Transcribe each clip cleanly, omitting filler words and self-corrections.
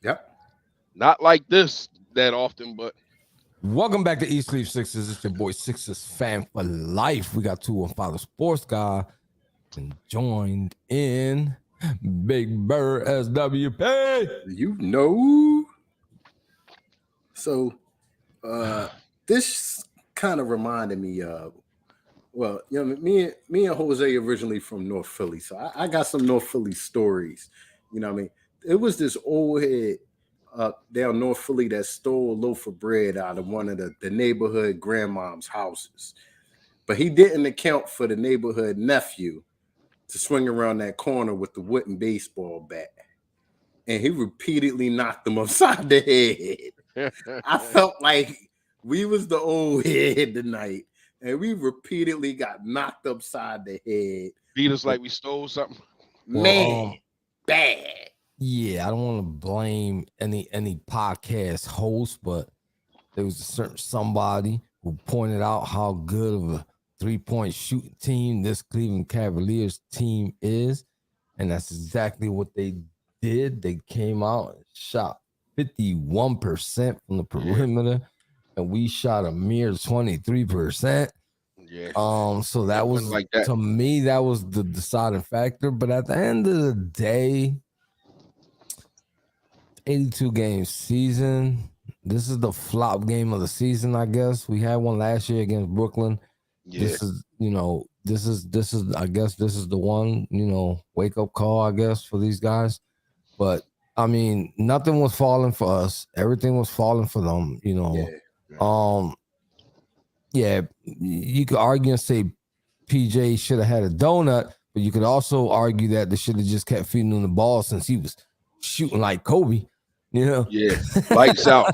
Yep. Not like this that often, but Welcome back to East Sleep Sixers. It's your boy Sixers fan for life. We got 215 Sports Guy and joined in Big Bird SWP. You know. So this kind of reminded me of me and Jose originally from North Philly. So I got some North Philly stories. You know what I mean? It was this old head down North Philly that stole a loaf of bread out of one of the neighborhood grandmom's houses. But he didn't account for the neighborhood nephew to swing around that corner with the wooden baseball bat. And he repeatedly knocked him upside the head. I felt like we was the old head tonight, and we repeatedly got knocked upside the head. beat us like we stole something. Man, bad. Yeah, I don't want to blame any podcast host, but there was a certain somebody who pointed out how good of a 3-point shooting team this Cleveland Cavaliers team is. And that's exactly what they did. They came out and shot 51% from the perimeter, and we shot a mere 23%. Yeah. So that was like that. to me, that was the deciding factor. But at the end of the day, 82 game season. This is the flop game of the season, I guess. We had one last year against Brooklyn. Yeah. This is, this is I guess this is the one, wake up call, I guess, for these guys. But I mean, nothing was falling for us. Everything was falling for them, Yeah, you could argue and say PJ should have had a donut, but you could also argue that they should have just kept feeding him the ball since he was shooting like Kobe, Yeah, lights out.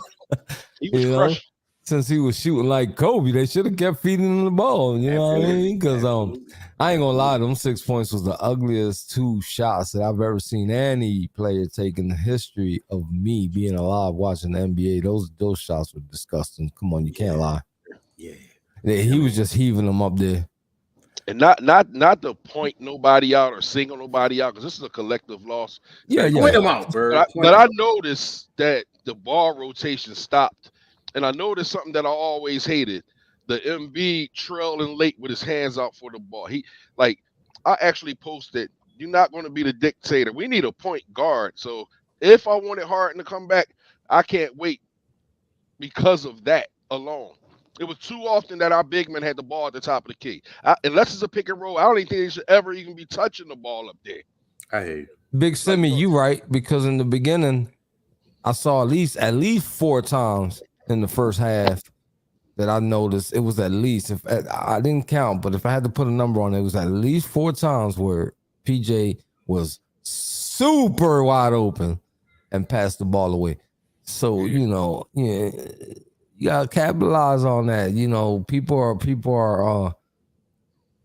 He was crushed. Since he was shooting like Kobe, they should have kept feeding him the ball. You know what I mean? Because I ain't gonna lie, them 6 points was the ugliest 2 shots that I've ever seen any player take in the history of me being alive watching the NBA. Those shots were disgusting. Come on, you can't lie. Yeah. He was just heaving them up there. And not to point nobody out or single nobody out, because this is a collective loss. Yeah. Point them out, Bird. But I noticed that the ball rotation stopped. And I noticed something that I always hated. The MB trailing late with his hands out for the ball. I actually posted, you're not going to be the dictator. We need a point guard. So if I wanted Harden to come back, I can't wait because of that alone. It was too often that our big men had the ball at the top of the key. Unless it's a pick and roll, I don't even think they should ever even be touching the ball up there. I hear you. Big Simmy, you right, because in the beginning, I saw at least 4 times in the first half that I noticed. It was at least, if I didn't count, but if I had to put a number on it, it was at least 4 times where PJ was super wide open and passed the ball away. So, you gotta capitalize on that. People are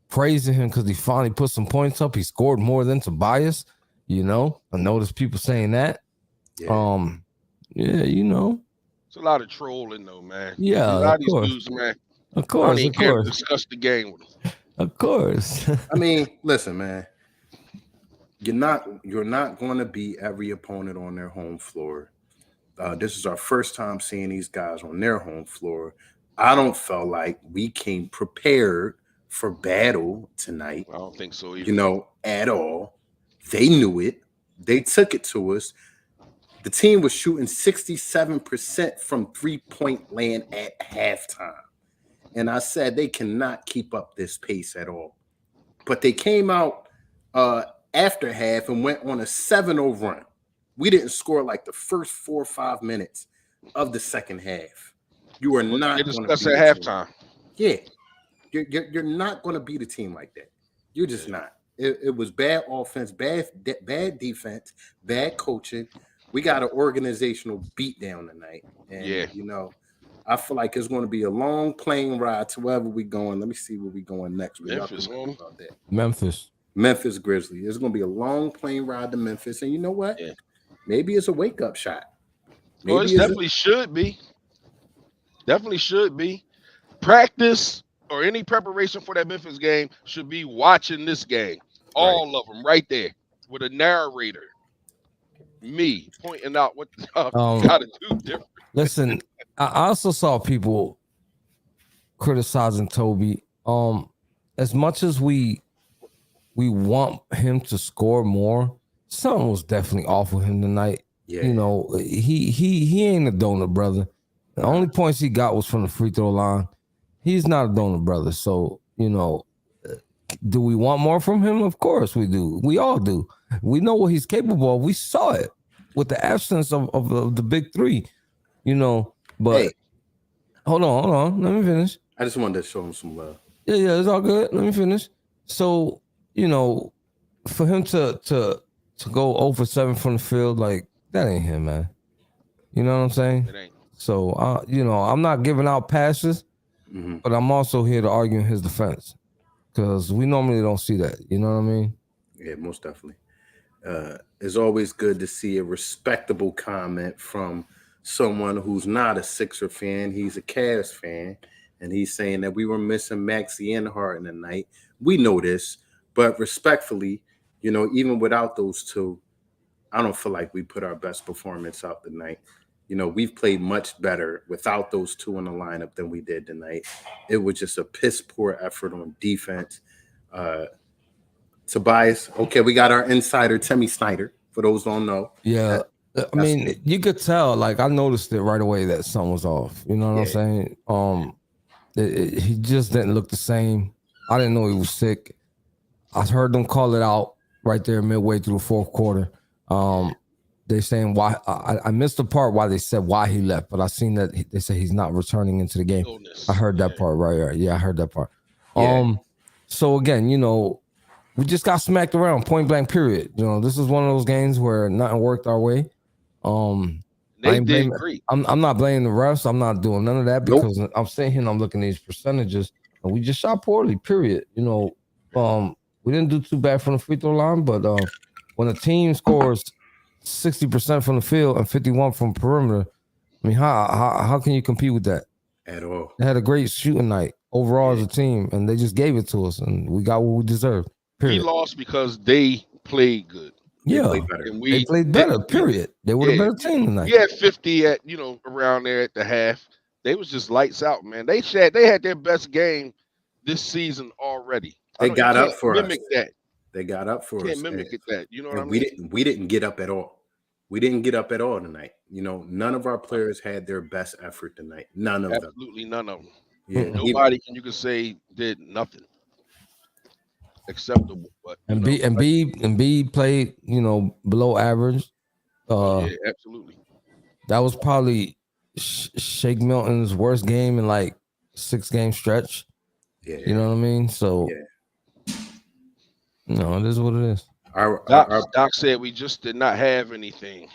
praising him because he finally put some points up. He scored more than Tobias. I noticed people saying that. Yeah. It's a lot of trolling though, man. Yeah, a lot of course. these dudes, man. Of course, I don't even care to discuss the game with them. Of course. I mean, listen, man. You're not going to beat every opponent on their home floor. This is our first time seeing these guys on their home floor. I don't feel like we came prepared for battle tonight. I don't think so either. At all. They knew it. They took it to us. The team was shooting 67% from 3-point land at halftime. And I said they cannot keep up this pace at all. But they came out after half and went on a 7-0 run. We didn't score like the first 4 or 5 minutes of the second half. You are not going to discuss at halftime. Yeah. You're not going to beat a team like that. You're just not. It was bad offense, bad defense, bad coaching. We got an organizational beatdown tonight. And, I feel like it's going to be a long plane ride to wherever we're going. Let me see where we're going next. Memphis Grizzlies. It's going to be a long plane ride to Memphis. And you know what? Yeah. Maybe it's a wake-up shot. Well, it definitely should be. Definitely should be. Practice or any preparation for that Memphis game should be watching this game. All of them right there with a narrator. me pointing out what Um, got to do different. Listen, I also saw people criticizing Toby. As much as we want him to score more, something was definitely off with him tonight. Yeah. You know, he ain't a donor brother. The only points he got was from the free throw line. He's not a donor brother. So, you know, do we want more from him? Of course we do. We all do. We know what he's capable of. We saw it with the absence of the big three, you know. But Hey, hold on. Let me finish. I just wanted to show him some love. Yeah, it's all good. Let me finish. So, you know, for him to go 0 for 7 from the field, like, that ain't him, man. You know what I'm saying? It ain't. So, you know, I'm not giving out passes, Mhm. but I'm also here to argue in his defense because we normally don't see that. You know what I mean? Yeah, most definitely. It's always good to see a respectable comment from someone who's not a Sixer fan. He's a Cavs fan, and he's saying that we were missing Maxey and Harden tonight. We know this, but respectfully, you know, even without those two, I don't feel like we put our best performance out tonight. You know, we've played much better without those two in the lineup than we did tonight. It was just a piss poor effort on defense. Tobias, okay, we got our insider Timmy Snyder. For those who don't know, Yeah. I mean, you could tell, like, I noticed it right away that something was off. You know what I'm saying? He just didn't look the same. I didn't know he was sick. I heard them call it out right there midway through the fourth quarter. They saying why I missed the part why they said why he left, but I seen that they said he's not returning into the game. Illness. I heard that part right. Yeah, I heard that part. Yeah. So again, you know, we just got smacked around, point blank. Period. You know, this is one of those games where nothing worked our way. They did great. I'm not blaming the refs. I'm not doing none of that because I'm sitting here and I'm looking at these percentages, and we just shot poorly. Period. You know, we didn't do too bad from the free throw line, but when a team scores 60% from the field and 51% from perimeter, I mean, how can you compete with that? At all. They had a great shooting night overall as a team, and they just gave it to us, and we got what we deserved. Period. We lost because they played good. They Yeah, played better. And they played better. Period. They were the better team tonight. We had 50 at, you know, around there at the half. They was just lights out, man. They had their best game this season already. They got up for us. Mimic that. They got up for us. Can't mimic it that. You know what I And mean? we didn't get up at all. We didn't get up at all tonight. You know, none of our players had their best effort tonight. None of them. Absolutely none of them. Yeah, Nobody you can say did nothing acceptable. But And B played, you know, below average. yeah, absolutely. That was probably Shake Milton's worst game in like 6-game stretch. Yeah. You know what I mean? So, no, it is what it is. Doc said we just did not have anything.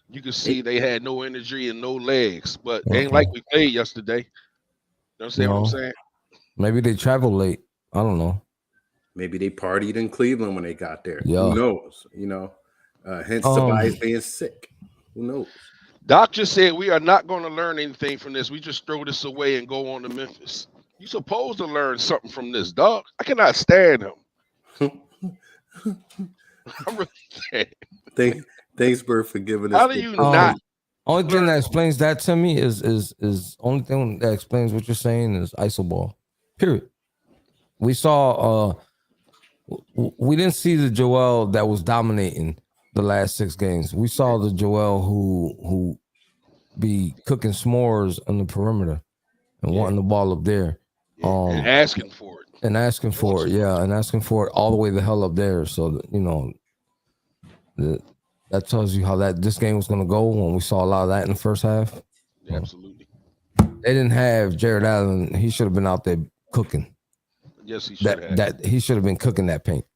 You could see they had no energy and no legs, but ain't like we played yesterday. You understand what I'm saying? Maybe they traveled late. I don't know. Maybe they partied in Cleveland when they got there. Yeah. Who knows? You know, hence Tobias being sick. Who knows? Doc just said we are not going to learn anything from this. We just throw this away and go on to Memphis. You supposed to learn something from this, dog. I cannot stand him. I'm really sad. Thanks, Bert, for giving us. How do you not? Only thing that explains that to me is only thing that explains what you're saying is iso ball. Period. We saw we didn't see the Joel that was dominating the last 6 games. We saw the Joel who be cooking s'mores on the perimeter and wanting the ball up there. And asking for it. And asking for it all the way the hell up there. So, you know, that tells you how this game was going to go when we saw a lot of that in the first half. Yeah, absolutely. They didn't have Jared Allen. He should have been out there cooking. Yes, he should have. He should have been cooking that paint.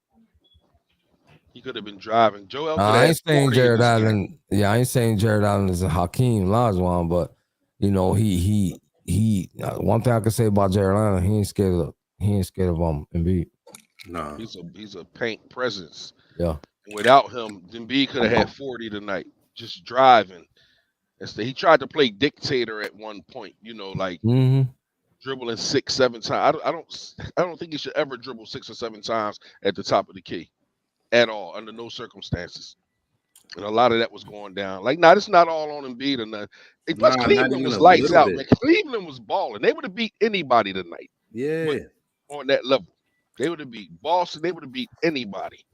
He could have been driving. Joel. I ain't saying Jared Allen. Yeah, I ain't saying Jared Allen is a Hakeem Olajuwon, but you know he. One thing I can say about Jared Allen, he ain't scared of Embiid. No, he's a paint presence. Yeah. And without him, Embiid could have had 40 tonight, just driving. He tried to play dictator at one point. You know, like. Dribbling 6-7 times. I don't think he should ever dribble 6 or 7 times at the top of the key, at all, under no circumstances. And a lot of that was going down. Like, nah, it's not all on Embiid or nothing. Plus, Nah, not Cleveland even was a lights little out, bit. man. Cleveland was balling. They would have beat anybody tonight Yeah. on that level. They would have beat Boston. They would have beat anybody.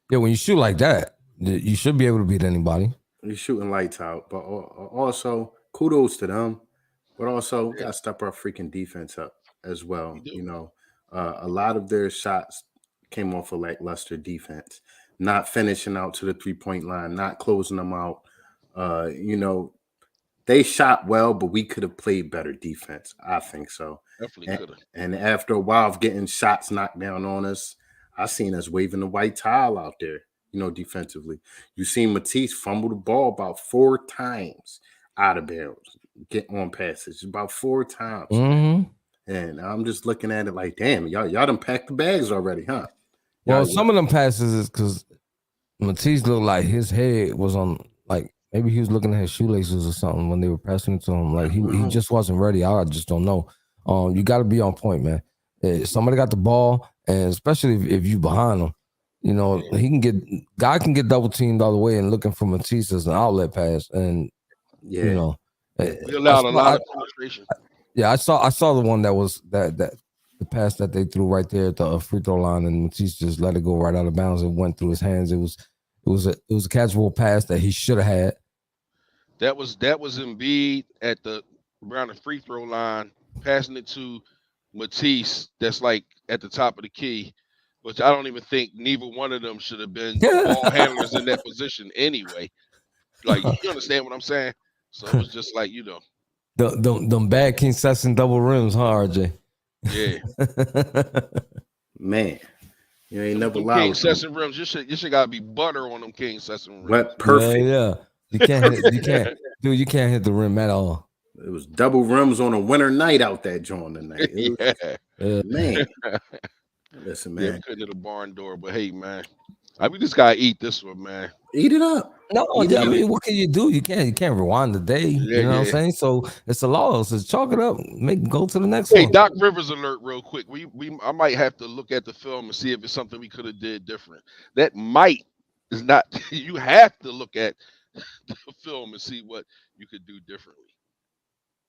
Yeah, when you shoot like that, you should be able to beat anybody. You're shooting lights out, but also kudos to them. But also got to step our freaking defense up as well. You do. A lot of their shots came off a lackluster defense, not finishing out to the 3-point line, not closing them out. They shot well, but we could have played better defense. I think so. Definitely could have. And after a while of getting shots knocked down on us, I seen us waving the white towel out there, defensively. You seen Matisse fumble the ball about 4 times out of bounds, get on passes about 4 times. Mm-hmm. And I'm just looking at it like, damn, y'all done packed the bags already, huh? Well, some of them passes is because Matisse looked like his head was on, like, maybe he was looking at his shoelaces or something when they were passing it to him. Like, he just wasn't ready. I just don't know. You got to be on point, man. Somebody got the ball, and especially if you behind him, guy can get double teamed all the way and looking for Matisse as an outlet pass, and yeah, we allowed a lot of penetration. Yeah, I saw the one that was that the pass that they threw right there at the free throw line, and Matisse just let it go right out of bounds. It went through his hands. It was a catchable pass that he should have had. That was Embiid around the free throw line, passing it to Matisse. That's like at the top of the key, which I don't even think neither one of them should have been ball handlers in that position anyway. Like, you understand what I'm saying? So it was just like, them bad King Sesson double rims, huh, RJ? Yeah. Man, you ain't never King lied. Sesson rims, you should gotta be butter on them King Sesson rims. Wet, perfect. Yeah. You can't hit the rim at all. It was double rims on a winter night out that joint tonight. Man. Listen, man. Yeah, we couldn't hit a barn door, but hey, man. We just gotta eat this one, man. Eat it up. No, I mean, what can you do? You can't rewind the day. You know what I'm saying? So it's a loss. Just chalk it up. Go to the next one. Hey, Doc Rivers alert, real quick. I might have to look at the film and see if it's something we could have did different. That might is not. You have to look at the film and see what you could do differently.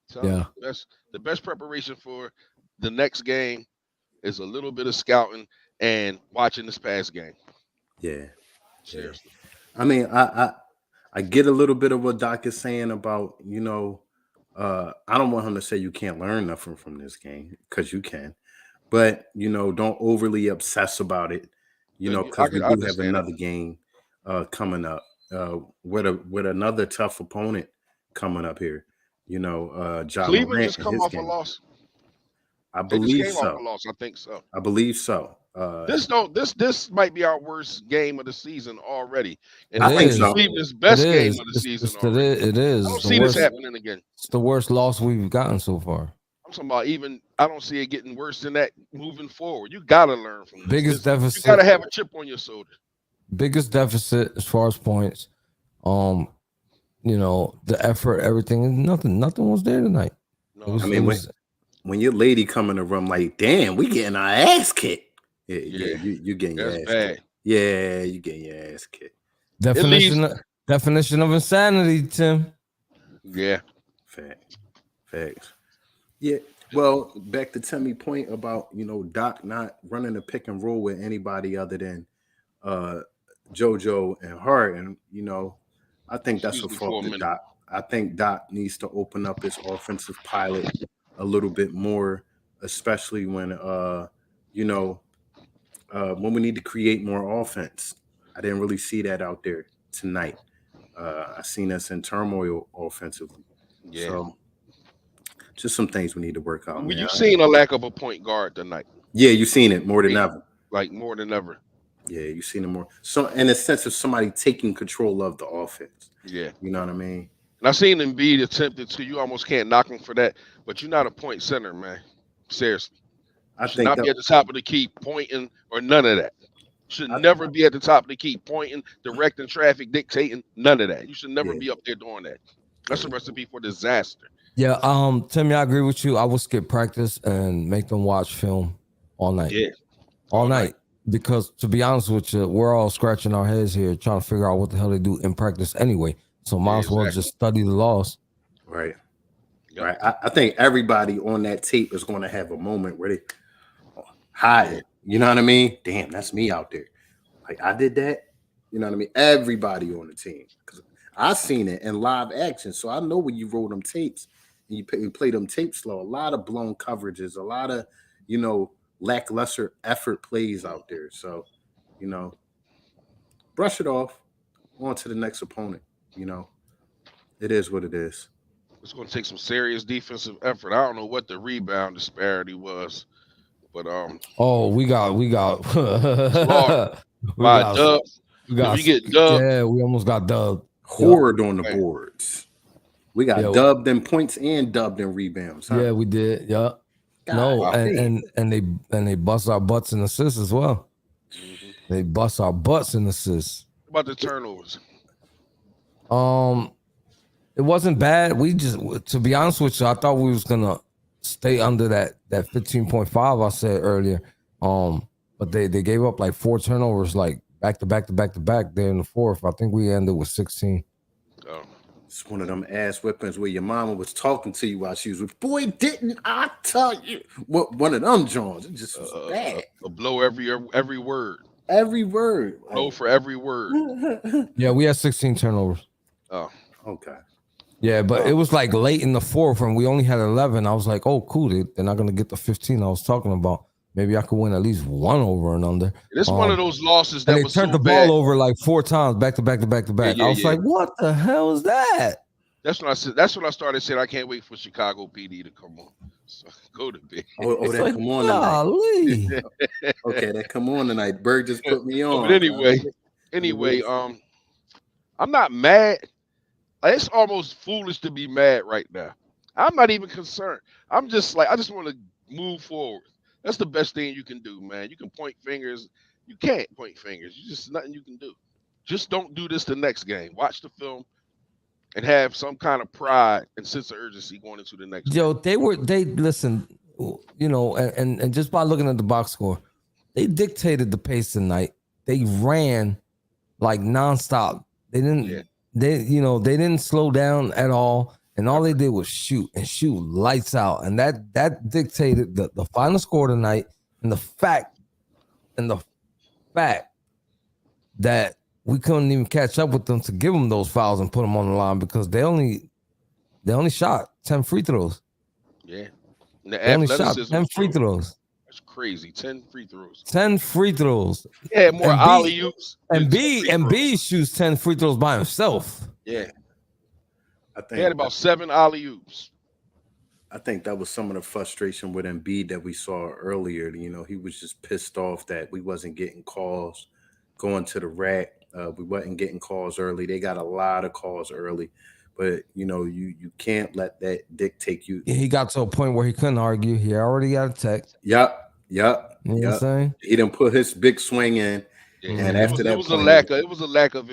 So yeah, the best preparation for the next game is a little bit of scouting and watching this past game. Yeah, seriously. I mean, I get a little bit of what Doc is saying about, I don't want him to say you can't learn nothing from this game, because you can, but don't overly obsess about it, because we do have another game coming up with another tough opponent coming up here. Cleveland just come off a loss. I believe so. Off a loss. I think so. I believe so. This might be our worst game of the season already. And I think so. Cleveland's best game of the season. It is. I don't see this happening again. It's the worst loss we've gotten so far. I'm talking about I don't see it getting worse than that moving forward. You gotta learn from this. Biggest deficit. You gotta have a chip on your shoulder. Biggest deficit as far as points. The effort, everything. Nothing was there tonight. No, when your lady come in the room like, damn, we getting our ass kicked. Yeah, you getting your ass kicked. Yeah, you getting your ass kicked. Definition of insanity, Tim. Yeah. Facts. Yeah. Well, back to Timmy's point about, Doc not running a pick and roll with anybody other than JoJo and Hart. And, I think that's a fault of Doc. I think Doc needs to open up his offensive pilot a little bit more, especially when when we need to create more offense. I didn't really see that out there tonight. I seen us in turmoil offensively. Yeah. So just some things we need to work out. You've seen a lack of a point guard tonight. Yeah, you've seen it more than ever. Like more than ever. Yeah, you've seen it more. So in a sense of somebody taking control of the offense. Yeah. You know what I mean? And I've seen Embiid attempted to. You almost can't knock him for that. But you're not a point center, man. Seriously. I should think not be at the top of the key pointing or none of that. Should never be at the top of the key pointing, directing traffic, dictating, none of that. You should never be up there doing that. That's a recipe for disaster. Yeah, Timmy, I agree with you. I would skip practice and make them watch film all night. Yeah. All night. because to be honest with you, we're all scratching our heads here trying to figure out what the hell they do in practice anyway. So might as well just study the laws. Right. Yep. Right. I think everybody on that tape is going to have a moment where they hide it. You know what I mean? Damn, that's me out there. Like I did that. You know what I mean? Everybody on the team. Because I seen it in live action. So I know when you roll them tapes and you play them tapes slow, a lot of blown coverages, a lot of, lackluster effort plays out there. So, brush it off, on to the next opponent. It is what it is. It's going to take some serious defensive effort. I don't know what the rebound disparity was, but we got dubs. If you get dubbed, yeah, we almost got dubbed. Horde on the boards. We got dubbed in points and dubbed in rebounds. Huh? Yeah, we did. Yeah. And they bust our butts in assists as well. Mm-hmm. They bust our butts in assists. What about the turnovers? It wasn't bad. We just, to be honest with you, I thought we was gonna stay under that 15.5 I said earlier. But they gave up like 4 turnovers, like back to back there in the fourth. I think we ended with 16. Oh. It's one of them ass whippings where your mama was talking to you while she was with, boy, didn't I tell you? What one of them Jones? It just was bad. A blow every word. Every word. Blow for every word. Yeah, we had 16 turnovers. Oh. Okay. Yeah, but it was like late in the fourth and we only had 11. I was like, oh, cool. They're not going to get the 15 I was talking about. Maybe I could win at least 1 over and under. It's one of those losses that they was turned so the bad. ball over like 4 times back to back. Yeah, I was like, what the hell is that? That's when I said. That's when I started saying I can't wait for Chicago PD to come on. So go to bed. Oh, that like, come on tonight. Okay, that come on tonight. Berg just put me on. But anyway, I'm not mad. It's almost foolish to be mad right now. I'm not even concerned. I'm just like, I just want to move forward. That's the best thing you can do, man. You can point fingers. You can't point fingers. You just nothing you can do. Just don't do this the next game. Watch the film and have some kind of pride and sense of urgency going into the next game. They listen, and just by looking at the box score, they dictated the pace tonight. They ran like nonstop. They didn't they didn't slow down at all. And all they did was shoot lights out. And that dictated the final score tonight and the fact that we couldn't even catch up with them to give them those fouls and put them on the line because they only shot 10 free throws. Yeah. They only shot 10 free throws. That's crazy. 10 free throws. 10 free throws. Yeah, more alley-oops. And B shoots 10 free throws by himself. Yeah. I think he had about 7 alley-oops. I think that was some of the frustration with Embiid that we saw earlier. He was just pissed off that we wasn't getting calls going to the rack. We wasn't getting calls early. They got a lot of calls early. But, you can't let that dictate you. He got to a point where he couldn't argue. He already got a tech. Yep. You know what I'm saying? He didn't put his big swing in. Yeah. And after that, it was a lack of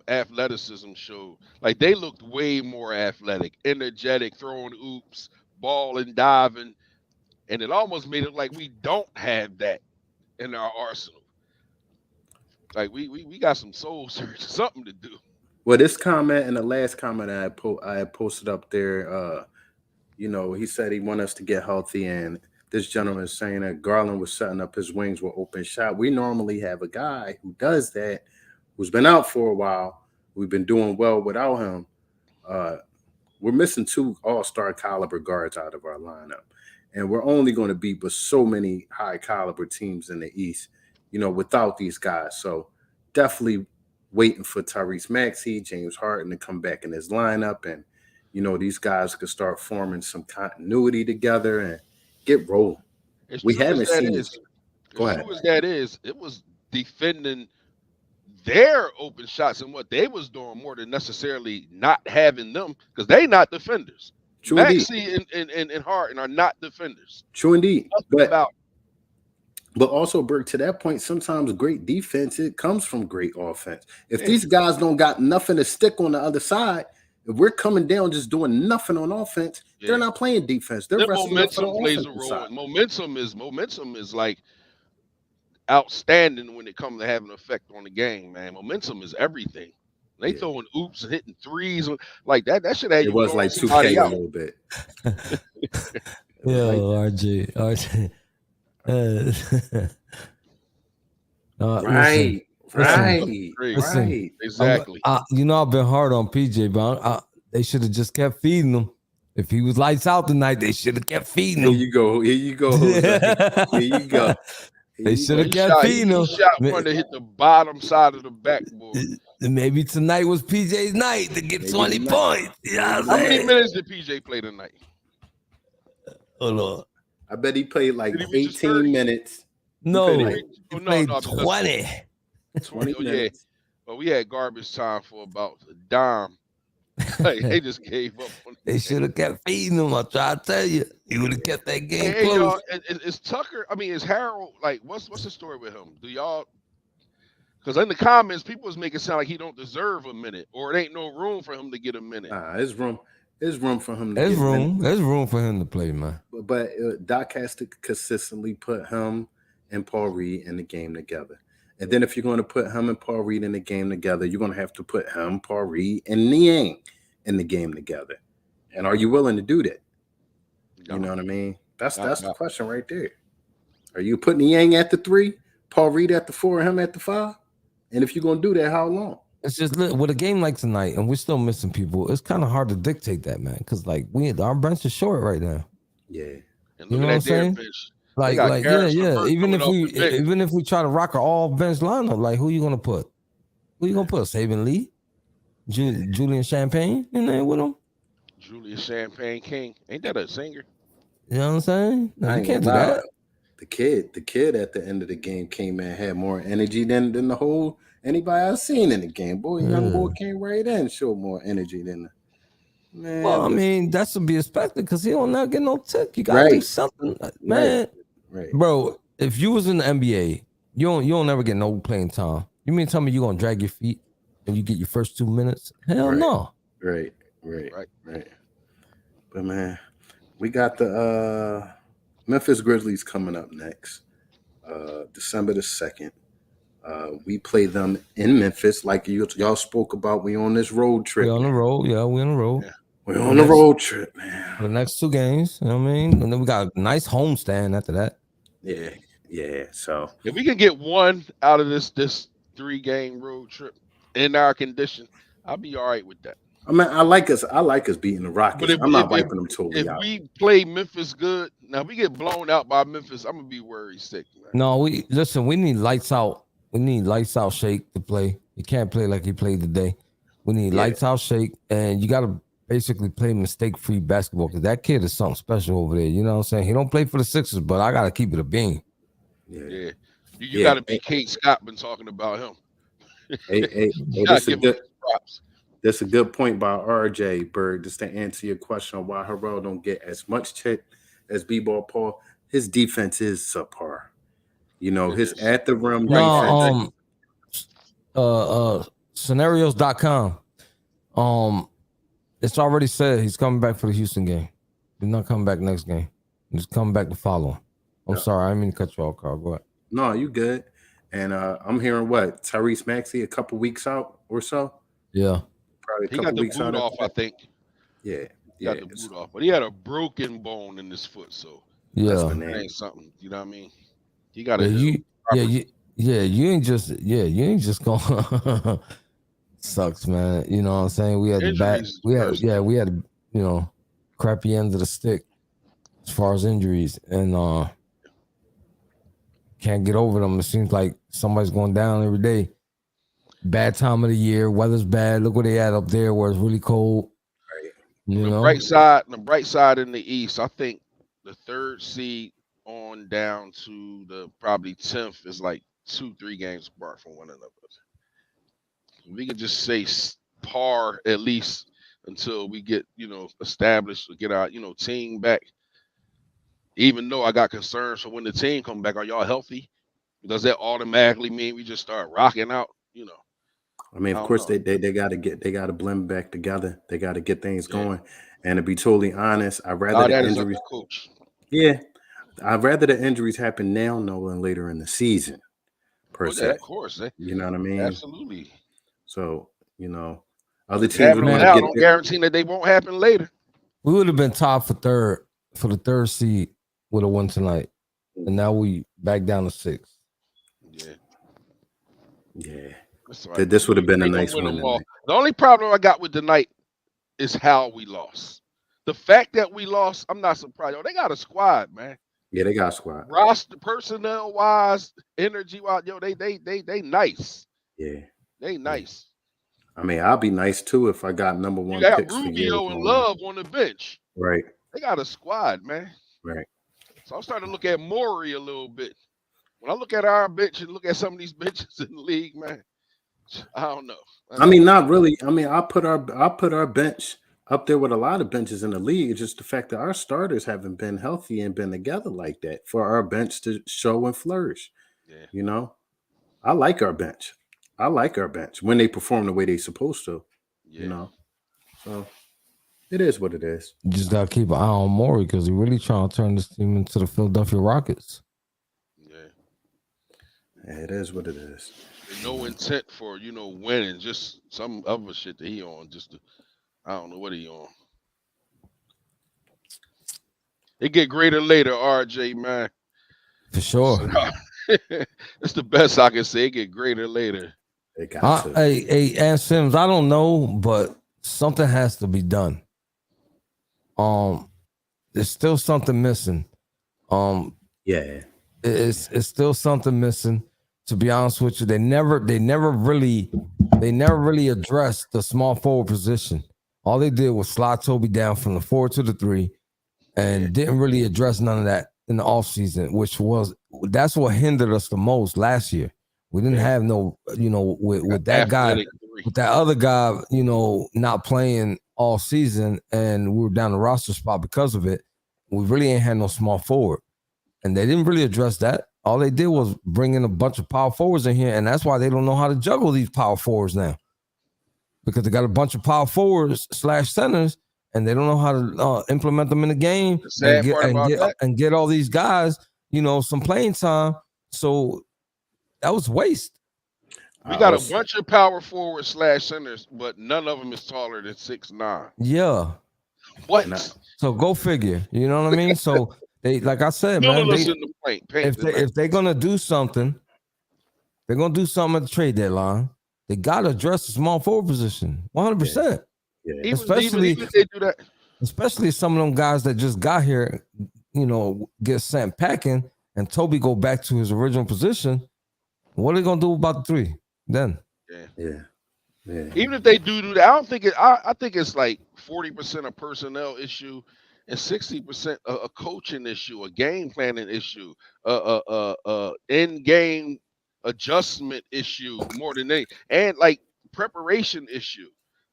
athleticism showed. Like they looked way more athletic, energetic, throwing oops, balling, diving, and it almost made it like we don't have that in our arsenal. Like we got some soul search, something to do. Well, this comment and the last comment I had posted up there, he said he wanted us to get healthy, and this gentleman is saying that Garland was setting up his wings with open shot. We normally have a guy who does that, who's been out for a while. We've been doing well without him. We're missing 2 all-star caliber guards out of our lineup, and we're only going to beat with so many high caliber teams in the East, without these guys. So definitely waiting for Tyrese Maxey, James Harden to come back in his lineup, and these guys could start forming some continuity together and get rolling. We haven't seen this. Go ahead. As that is, it was defending their open shots and what they was doing more than necessarily not having them because they not defenders. True Maxey and Harden are not defenders. True indeed. But also, Berg, to that point, sometimes great defense, it comes from great offense. If these guys don't got nothing to stick on the other side, if we're coming down just doing nothing on offense, they're not playing defense. They're momentum plays a role. Momentum is like outstanding when it comes to having an effect on the game, man. Momentum is everything. They Yeah. throwing oops and hitting threes like that. That should have It you was blowing like somebody 2K a out. little bit. It Yo, was like RJ. Listen, right, listen, right, listen. right. Exactly. You know, I've been hard on PJ, but they should have just kept feeding him. If he was lights out tonight, they should have kept feeding Here him. you go. Here you go, Jose. Here you go. Here They you should Well, have go. kept feeding he him. shot one to hit the bottom side of the backboard. Maybe tonight was PJ's night to get Maybe 20 tonight. points. You know what I'm How many saying? minutes did PJ play tonight? Hold on. I bet he played like Did he reach his 18 30? minutes. No, played he like played because 20. 20 Oh, yeah. minutes. Well, we had garbage time for about a dime. Like, they just gave up on They should have kept feeding him. I try to tell you. He would have kept that game Hey, close. y'all, is Tucker? I mean, is Harold like? What's the story with him? Do y'all? Because in the comments, people was making it sound like he don't deserve a minute, or it ain't no room for him to get a minute. Nah, there's room. There's room for him. There's room. There's room for him to play, man. But Doc has to consistently put him and Paul Reed in the game together. And then if you're going to put him and Paul Reed in the game together, you're going to have to put him, Paul Reed, and Niang in the game together. And are you willing to do that? You know what I mean? That's the question right there. Are you putting Niang at the 3, Paul Reed at the 4, and him at the 5? And if you're going to do that, how long? It's just with a game like tonight, and we're still missing people. It's kind of hard to dictate that, man, because like our bench is short right now. Yeah. And You look know at what that I'm damn saying? bitch. Like yeah. Even if we try to rock our all bench lineup, like who you gonna put? Who you gonna put? Saban Lee, Julian Champagne in there with him. Julius Champagne King, ain't that a singer? You know what I'm saying? No, I you ain't can't do gonna lie. that. The kid at the end of the game came in, had more energy than the whole anybody I've seen in the game. Boy, young boy came right in, showed more energy than man. Well, I mean, that's to be expected because he don't not get no tip. You gotta do something, man. Right. Bro, if you was in the NBA, you don't never get no playing time. You mean tell me you gonna drag your feet and you get your first 2 minutes? Hell no. Right. But man, we got the Memphis Grizzlies coming up next, December the 2nd. We play them in Memphis, like y'all spoke about. We on this road trip. We on the road, yeah. We on the road. Yeah. We're on the road trip, man. For the next 2 games, you know what I mean? And then we got a nice homestand after that. Yeah. So if we can get one out of this 3-game road trip in our condition, I'll be all right with that. I mean, I like us beating the Rockets. I'm not wiping them totally out. If we play Memphis good, now if we get blown out by Memphis, I'm gonna be worried sick, man. No, we need lights out. We need lights out Shake to play. He can't play like he played today. We need lights out Shake, and you gotta basically play mistake-free basketball because that kid is something special over there. You know what I'm saying? He don't play for the Sixers, but I gotta keep it a bean. Yeah. You gotta be Kate Scott been talking about him. Hey, that's a good point by RJ Bird. Just to answer your question on why Harrell don't get as much check as B-Ball Paul. His defense is subpar. You know, his at the rim defense. Scenarios.com. It's already said he's coming back for the Houston game. He's not coming back next game. He's coming back to follow him. I'm sorry, I didn't mean to cut you off, Carl. Go ahead. No, you good. And I'm hearing what? Tyrese Maxey a couple weeks out or so? Yeah. Probably he got the boot off, I think. Yeah. He got the boot off. But he had a broken bone in his foot, so that ain't something. You know what I mean? You gotta you ain't just gonna sucks, man. You know what I'm saying? We had we had crappy end of the stick as far as injuries, and can't get over them. It seems like somebody's going down every day. Bad time of the year, weather's bad. Look what they had up there where it's really cold. Right. You know? The bright side in the East, I think the 3rd seed on down to the probably 10th is like 2-3 games apart from one another. We can just say par at least until we get, established to get our, team back. Even though I got concerns for when the team come back, are y'all healthy? Does that automatically mean we just start rocking out? I mean, of course, they got to blend back together. They got to get things going. And to be totally honest, I'd rather the injuries. Coach. Yeah, I'd rather the injuries happen now, than later in the season. per yeah, se. of course. You know what I mean? Absolutely. So, you know, other teams Happening want to now get don't there. guarantee that they won't happen later. We would have been top for the third seed with a win tonight, and now we back down to 6. Yeah. Yeah. That's all right. This would have been a They gonna nice win win them all. tonight. The only problem I got with tonight is how we lost. The fact that we lost, I'm not surprised. Yo, they got a squad, man. Yeah, they got a squad. Roster, personnel wise, energy wise, yo, they nice. Yeah. They nice. I mean, I'll be nice too if I got number You one got picks for years Rubio and on. Love on the bench. Right. They got a squad, man. Right. So I'm starting to look at Maury a little bit. When I look at our bench and look at some of these benches in the league, man, I don't know. I mean, not really. I mean, I'll put our bench up there with a lot of benches in the league. It's just the fact that our starters haven't been healthy and been together like that for our bench to show and flourish. Yeah. You know, I like our bench. I like our bench when they perform the way they're supposed to. Yeah. You know, so it is what it is. You just gotta keep an eye on Maury because he's really trying to turn this team into the Philadelphia Rockets. Yeah, it is what it is. No intent for winning, just some other shit that he on. I don't know what he on. It get greater later, RJ, man. For sure. It's the best I can say. It get greater later. It got to. Hey, and Sims, I don't know, but something has to be done. There's still something missing. Yeah, it's still something missing. To be honest with you, they never really addressed the small forward position. All they did was slide Toby down from the 4 to the 3, and didn't really address none of that in the offseason, that's what hindered us the most last year. We didn't have no, with that guy, with that other guy, not playing all season, and we were down the roster spot because of it. We really ain't had no small forward, and they didn't really address that. All they did was bring in a bunch of power forwards in here, and that's why they don't know how to juggle these power forwards now, because they got a bunch of power forwards / centers, and they don't know how to implement them in the game and get all these guys, some playing time. So that was waste. We got a bunch of power forwards / centers, but none of them is taller than 6'9". Yeah. What? So go figure. You know what I mean? So they, like I said, man, if they're gonna do something, they're gonna do something at the trade deadline. They gotta address the small forward position, 100%. Yeah. Especially if they do that. Especially some of them guys that just got here, get sent packing, and Toby go back to his original position. What are they gonna do about the 3 then? Yeah. Even if they do that, I don't think I think it's like 40% a personnel issue and 60% a coaching issue, a game planning issue, in-game adjustment issue more than and like preparation issue.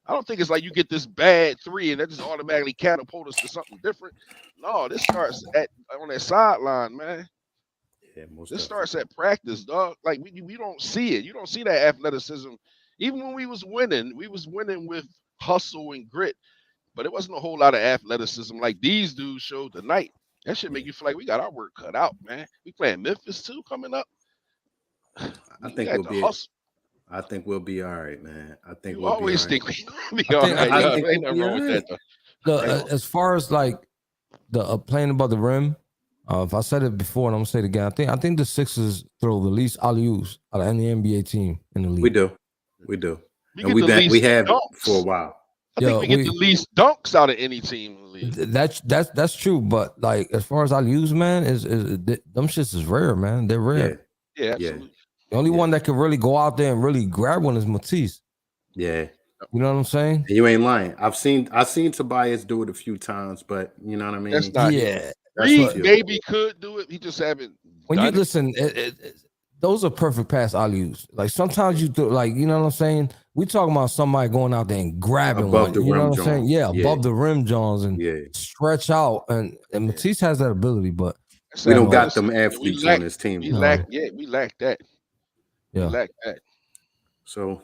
I don't think it's like you get this bad 3 and that just automatically catapult us to something different. No, this starts on that sideline, man. Yeah, this starts at practice, dog. Like we don't see it. You don't see that athleticism. Even when we was winning with hustle and grit, but it wasn't a whole lot of athleticism like these dudes showed tonight. That should make you feel like we got our work cut out, man. We playing Memphis too coming up. I think we'll be all right, man. I think you we'll always be think we'll be all right. I think ain't we'll nothing be wrong all with that. As far as like the playing above the rim, if I said it before and I'm gonna say it again, I think the Sixers throw the least alley-oops out of any NBA team in the league. We do. And we have for a while. I think we get the least dunks out of any team in the league. That's true, but like as far as alley-oops, man, is them shits is rare, man. They're rare. Yeah, absolutely. The only one that can really go out there and really grab one is Matisse. Yeah. You know what I'm saying? You ain't lying. I've seen Tobias do it a few times, but you know what I mean? That's not Reed maybe could do it. He just haven't. When you listen, those are perfect pass alley-oops. Like sometimes you do, like, you know what I'm saying? We talking about somebody going out there and grabbing above one. You know what I'm saying? Yeah, above the rim, Johns, and stretch out. And Matisse has that ability, but we don't got them athletes on this team. We lack that. Yeah, we lack that. So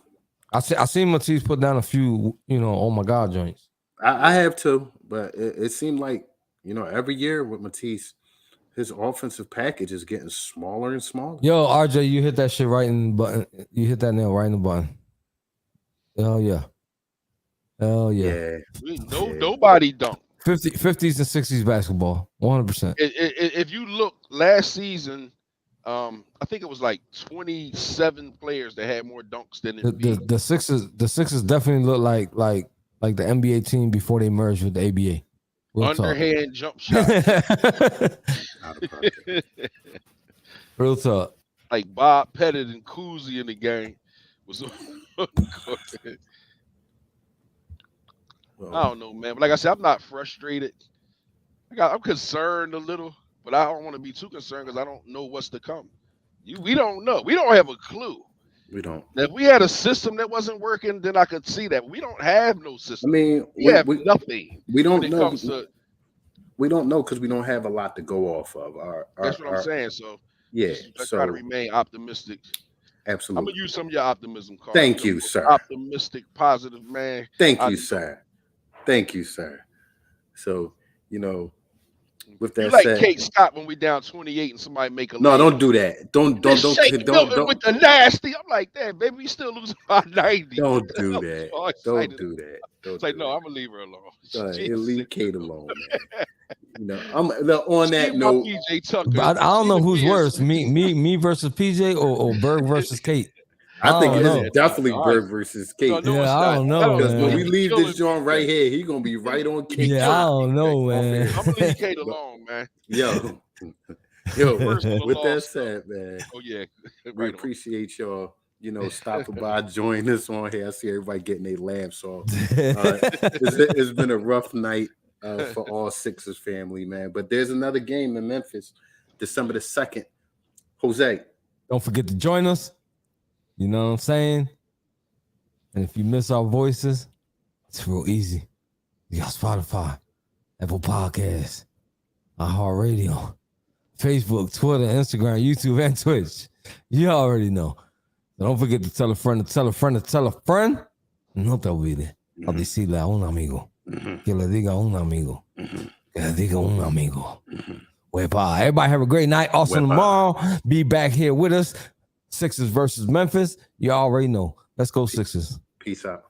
I seen Matisse put down a few, oh my God joints. I have too, but it seemed like every year with Matisse, his offensive package is getting smaller and smaller. Yo, RJ, you hit that shit right in the button. You hit that nail right in the button. Hell yeah. Hell yeah. Nobody dunked. 50s and 60s basketball, 100%. If you look last season, I think it was like 27 players that had more dunks than Embiid. The Sixers definitely look like the NBA team before they merged with the ABA. Real Underhand jump shot. Real talk. Like Bob Pettit and Cousy in the game was. I don't know, man. But like I said, I'm not frustrated. I'm concerned a little, but I don't want to be too concerned because I don't know what's to come. We don't know. We don't have a clue. We don't. If we had a system that wasn't working, then I could see that. We don't have no system. I mean, we have nothing. We don't know. We don't know because we don't have a lot to go off of. That's what I'm saying. So yeah, let's try to remain optimistic. Absolutely. I'm gonna use some of your optimism, Carl. Thank you, sir. Optimistic, positive man. Thank you, sir. Thank you, sir. So, with that said, Kate Scott when we down 28 and somebody make a no, don't do that. Don't with the nasty. I'm like that, baby. We still losing by 90. Don't do that. Don't do that. It's like, no, I'm gonna leave her alone. Leave Kate alone, man. I'm on that note. PJ Tucker. I don't know who's worse, me versus PJ or Berg versus Kate. I think it's definitely Berg versus Kate. I don't know. Because when we leave this joint right here, he's gonna be right on Kate. Yeah, I don't know, man. I'm gonna leave Kate alone, man. Yo, with that said, man. Oh yeah, we appreciate y'all. Stopping by, joining us on here. I see everybody getting their lamps off. It's been a rough night for all Sixers family, man. But there's another game in Memphis, December the 2nd. Jose, don't forget to join us. You know what I'm saying? And if you miss our voices, it's real easy. You got Spotify, Apple Podcasts, iHeartRadio, Facebook, Twitter, Instagram, YouTube, and Twitch. You already know. So don't forget to tell a friend to tell a friend to tell a friend. No te olvides. A decirle a un amigo. Que le diga a un amigo. Que le diga a un amigo. Wepa. Everybody have a great night. Also tomorrow, be back here with us. Sixers versus Memphis. You already know. Let's go Sixers. Peace out.